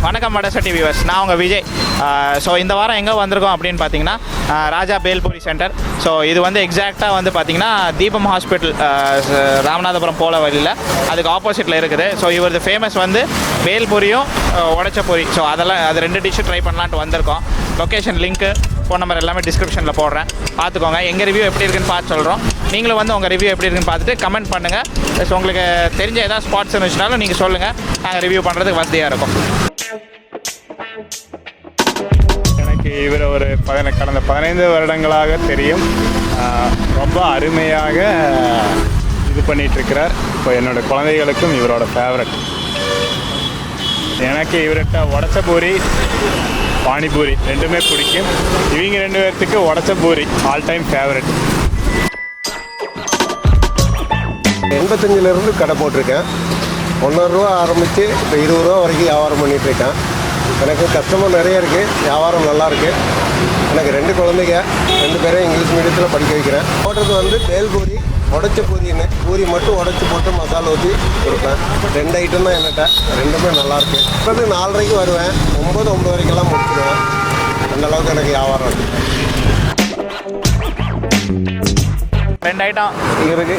வணக்கம் வடசட்டி வியூவர்ஸ், நான் உங்கள் விஜய். ஸோ இந்த வாரம் எங்கே வந்திருக்கோம் அப்படின்னு பார்த்தீங்கன்னா ராஜா பேல்பூரி சென்டர். ஸோ இது வந்து எக்ஸாக்டாக வந்து பார்த்தீங்கன்னா தீபம் ஹாஸ்பிட்டல் ராமநாதபுரம் போல வழியில் அதுக்கு ஆப்போசிட்டில் இருக்குது. ஸோ இவரது ஃபேமஸ் வந்து பேல்பூரியும் உடைச்ச பூரி. ஸோ அது 2 டிஷ்ஷு ட்ரை பண்ணலான்ட்டு வந்திருக்கோம். லொக்கேஷன் லிங்க்கு, ஃபோன் நம்பர் எல்லாமே டிஸ்கிரிப்ஷனில் போடுறேன், பார்த்துக்கோங்க. எங்கள் ரிவ்யூ எப்படி இருக்குன்னு பார்த்து சொல்கிறோம். நீங்களும் வந்து உங்கள் ரிவ்யூ எப்படி இருக்குன்னு பார்த்துட்டு கமெண்ட் பண்ணுங்கள். ஸோ உங்களுக்கு தெரிஞ்ச ஏதாவது ஸ்பாட்ஸ் இருந்துச்சுனாலும் நீங்கள் சொல்லுங்கள், நாங்கள் ரிவ்யூ பண்ணுறதுக்கு வசதியாக இருக்கும். எனக்கு இவர் ஒரு கடந்த 15 வருடங்களாக தெரியும். ரொம்ப அருமையாக இது பண்ணிகிட்ருக்கிறார். இப்போ என்னோடய குழந்தைகளுக்கும் இவரோட ஃபேவரட். எனக்கு இவர்கிட்ட உடைச்ச பூரி, பானிபூரி ரெண்டுமே பிடிக்கும். இவங்க 2 பேர்த்துக்கு உடைச்ச பூரி ஆல் டைம் ஃபேவரட். 85லேருந்து கடை போட்டிருக்கேன். 1 ரூபா ஆரம்பித்து இப்போ 20 ரூபா வரைக்கும் வியாபாரம் பண்ணிகிட்ருக்கேன். எனக்கு கஸ்டமர் நிறைய இருக்குது, வியாபாரம் நல்லாயிருக்கு. எனக்கு 2 குழந்தைங்க, 2 பேரையும் இங்கிலீஷ் மீடியத்தில் படிக்க வைக்கிறேன். போட்டது வந்து பேல்பூரி, உடைச்ச பூரின்னு. பூரி மட்டும் உடைச்சி போட்டு மசாலா ஊற்றி கொடுப்பேன். 2 ஐட்டம் தான் என்கிட்ட, ரெண்டுமே நல்லாயிருக்கு. இப்போ 4:30 வருவேன், 9 வரைக்கெல்லாம் முடிச்சிடுவேன். அந்தளவுக்கு எனக்கு வியாபாரம் இருக்குது. 2 ஐட்டம்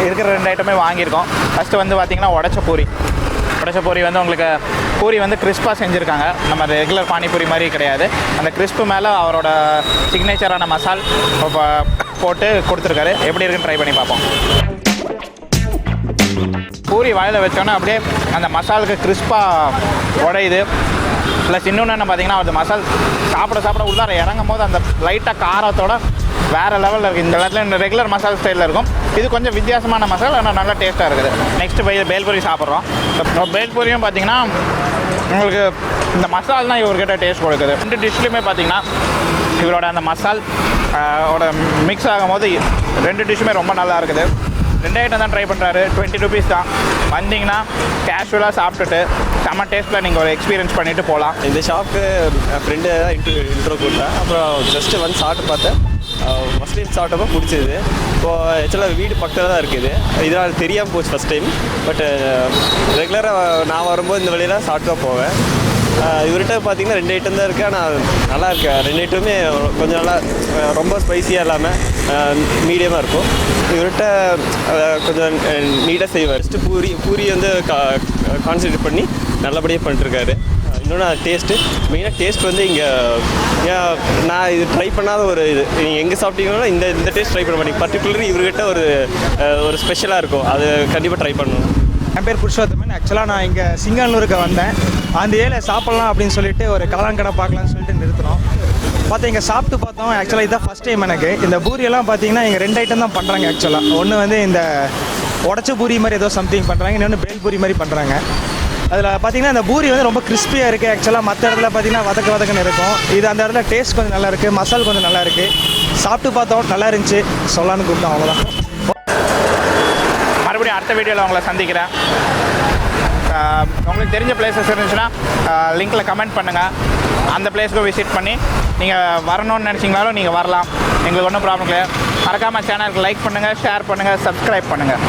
இருக்கிற 2 ஐட்டமே வாங்கியிருக்கோம். ஃபஸ்ட்டு வந்து பார்த்திங்கன்னா உடைச்ச பூரி வந்து உங்களுக்கு பூரி வந்து கிறிஸ்பாக செஞ்சுருக்காங்க. நம்ம ரெகுலர் பானிபூரி மாதிரி கிடையாது. அந்த கிறிஸ்பு மேலே அவரோட சிக்னேச்சரான மசால் போட்டு கொடுத்துருக்காரு. எப்படி இருக்குன்னு ட்ரை பண்ணி பார்ப்போம். பூரி வாயில் வச்சோன்னா அப்படியே அந்த மசாலுக்கு கிறிஸ்பாக உடையுது. ப்ளஸ் இன்னொன்று என்ன பார்த்தீங்கன்னா அது மசால் சாப்பிட உள்ளார இறங்கும் போது அந்த லைட்டாக காரத்தோட வேறு லெவலில் இருக்குது. இந்த இடத்துல இந்த ரெகுலர் மசால் ஸ்டைலில் இருக்கும். இது கொஞ்சம் வித்தியாசமான மசால், ஆனால் நல்லா டேஸ்ட்டாக இருக்குது. நெக்ஸ்ட்டு பேல்பூரி சாப்பிட்றோம். பேல்பூரியும் பார்த்தீங்கன்னா உங்களுக்கு இந்த மசால் தான் இவர்கிட்ட டேஸ்ட் கொடுக்குது. 2 டிஷ்லையுமே பார்த்தீங்கன்னா இவரோட அந்த மசால் மிக்ஸ் ஆகும் போது 2 டிஷ்ஷுமே ரொம்ப நல்லா இருக்குது. 2 ஐட்டம் தான் ட்ரை பண்ணுறாரு. 20 ருபீஸ் தான். வந்தீங்கன்னா கேஷுவலாக சாப்பிட்டுட்டு செம்ம டேஸ்ட்டில் நீங்கள் ஒரு எக்ஸ்பீரியன்ஸ் பண்ணிவிட்டு போகலாம். இந்த ஷாப்புக்கு என் ஃப்ரெண்டு தான் இன்ட்ரோ கொடுத்தேன். அப்புறம் ஜஸ்ட்டு வந்து சாப்பிட்டு பார்த்தேன். ஃபஸ்ட் டைம் சாப்பிட்டப்போ பிடிச்சது. இப்போது ஆக்சுவலாக வீடு பக்கத்தில் தான் இருக்குது. இதனால் தெரியாமல் போச்சு ஃபஸ்ட் டைம். பட் ரெகுலராக நான் வரும்போது இந்த வழியில் சாப்பிட்டு தான் போவேன். இவர்கிட்ட பார்த்தீங்கன்னா 2 ஐட்டம் தான் இருக்குது, ஆனால் நல்லா இருக்கு. 2 ஐட்டமே கொஞ்சம் நல்லா, ரொம்ப ஸ்பைஸியாக இல்லாமல் மீடியமாக இருக்கும். இவர்கிட்ட கொஞ்சம் நீட்டாக செய்வார். ஃபஸ்ட்டு பூரி வந்து கான்சன்ட்ரேட் பண்ணி நல்லபடியாக பண்ணிட்டுருக்காரு. இன்னொன்று டேஸ்ட்டு, மெயினாக டேஸ்ட் வந்து இங்கே நான் இது ட்ரை பண்ணாத ஒரு இது. நீங்கள் எங்கே சாப்பிட்டீங்கன்னா இந்த டேஸ்ட் ட்ரை பண்ண மாட்டீங்க. பர்டிகுலர்லி இவர்கிட்ட ஒரு ஸ்பெஷலாக இருக்கும். அது கண்டிப்பாக ட்ரை பண்ணணும். என் பேர் புருஷோத்தமன். ஆக்சுவலாக நான் இங்கே சிங்கனூருக்கு வந்தேன். அந்த ஏரியா சாப்பிட்லாம் அப்படின்னு சொல்லிட்டு ஒரு காளான் கடை பார்க்கலான்னு சொல்லிட்டு நிறுத்தினோம். பார்த்தா இங்கே சாப்பிட்டு பார்த்தோம். ஆக்சுவலாக இதுதான் ஃபஸ்ட் டைம் எனக்கு. இந்த பூரியெல்லாம் பார்த்தீங்கன்னா இங்கே 2 ஐட்டம் தான் பண்ணுறாங்க. ஆக்சுவலாக ஒன்று வந்து இந்த உடச்ச பூரி மாதிரி ஏதோ சம்திங் பண்ணுறாங்க, இன்னொன்று பேல்பூரி மாதிரி பண்ணுறாங்க. அதில் பார்த்தீங்கன்னா இந்த பூரி வந்து ரொம்ப கிறிஸ்பியாக இருக்குது. ஆக்சுவலாக மற்ற இடத்துல பார்த்தீங்கன்னா வதக்குன்னு இருக்கும். இது அந்த இடத்துல டேஸ்ட் கொஞ்சம் நல்லா இருக்குது, மசால் கொஞ்சம் நல்லா இருக்குது. சாப்பிட்டு பார்த்தோம், நல்லா இருந்துச்சு, சொல்லான்னு கூப்பிட்டோம். அவ்வளோதான். மறுபடியும் அடுத்த வீடியோவில் உங்களை சந்திக்கிறேன். உங்களுக்கு தெரிஞ்ச பிளேசஸ் இருந்துச்சுன்னா லிங்க்கில் கமெண்ட் பண்ணுங்கள். அந்த பிளேஸ்க்கு விசிட் பண்ணி நீங்கள் வரணும்னு நினச்சிங்கனாலும் நீங்கள் வரலாம். எங்களுக்கு ஒன்றும் ப்ராப்ளம் கிடையாது. மறக்காமல் சேனலுக்கு லைக் பண்ணுங்கள், ஷேர் பண்ணுங்கள், சப்ஸ்கிரைப் பண்ணுங்கள்.